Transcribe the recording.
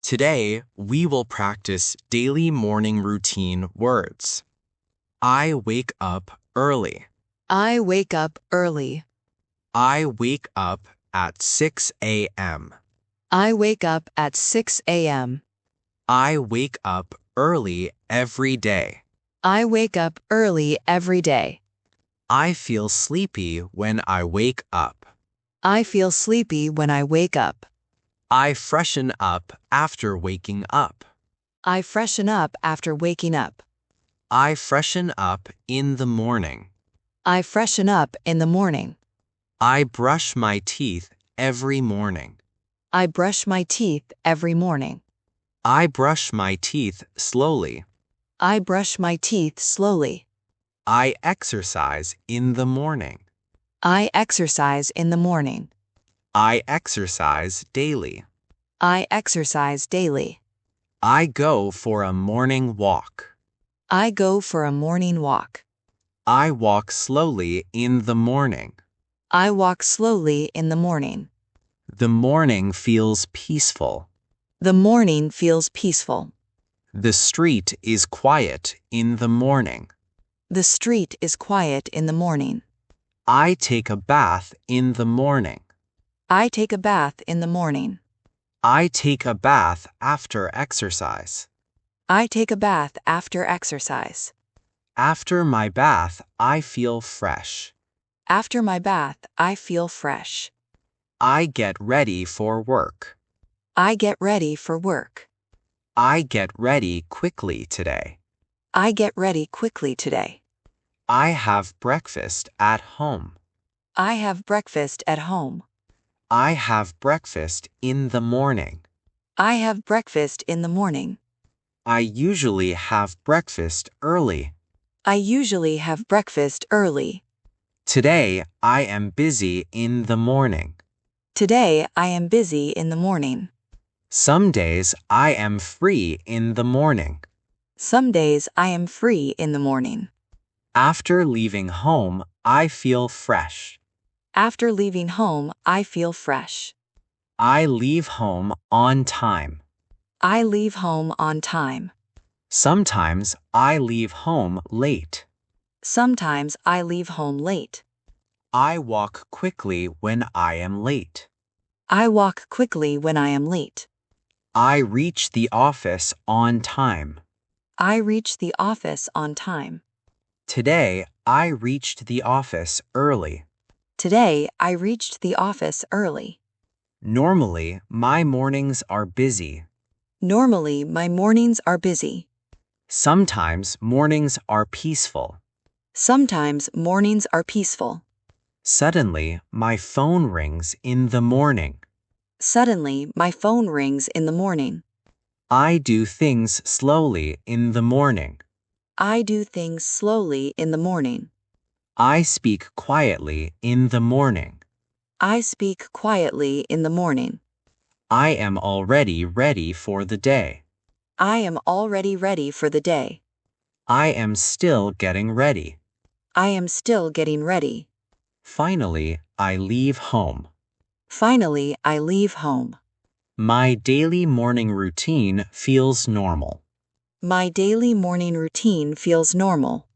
Today, we will practice daily morning routine words. I wake up early. I wake up early. I wake up at 6 a.m. I wake up at 6 a.m. I wake up early every day. I wake up early every day. I feel sleepy when I wake up. I feel sleepy when I wake up. I freshen up after waking up. I freshen up after waking up. I freshen up in the morning. I freshen up in the morning. I brush my teeth every morning. I brush my teeth every morning. I brush my teeth slowly. I brush my teeth slowly. I exercise in the morning. I exercise in the morning. I exercise daily. I exercise daily. I go for a morning walk. I go for a morning walk. I walk slowly in the morning. I walk slowly in the morning. The morning feels peaceful. The morning feels peaceful. The street is quiet in the morning. The street is quiet in the morning. I take a bath in the morning. I take a bath in the morning. I take a bath after exercise. I take a bath after exercise. After my bath, I feel fresh. After my bath, I feel fresh. I get ready for work. I get ready for work. I get ready quickly today. I get ready quickly today. I have breakfast at home. I have breakfast at home. I have breakfast in the morning. I have breakfast in the morning. I usually have breakfast early. I usually have breakfast early. Today, I am busy in the morning. Today, I am busy in the morning. Some days, I am free in the morning. Some days, I am free in the morning. After leaving home, I feel fresh. After leaving home, I feel fresh. I leave home on time. I leave home on time. Sometimes I leave home late. Sometimes I leave home late. I walk quickly when I am late. I walk quickly when I am late. I reach the office on time. I reach the office on time. Today, I reached the office early. Today, I reached the office early. Normally, my mornings are busy. Normally, my mornings are busy. Sometimes mornings are peaceful. Sometimes mornings are peaceful. Suddenly, my phone rings in the morning. Suddenly, my phone rings in the morning. I do things slowly in the morning. I do things slowly in the morning. I speak quietly in the morning. I speak quietly in the morning. I am already ready for the day. I am already ready for the day. I am still getting ready. I am still getting ready. Finally, I leave home. Finally, I leave home. My daily morning routine feels normal. My daily morning routine feels normal.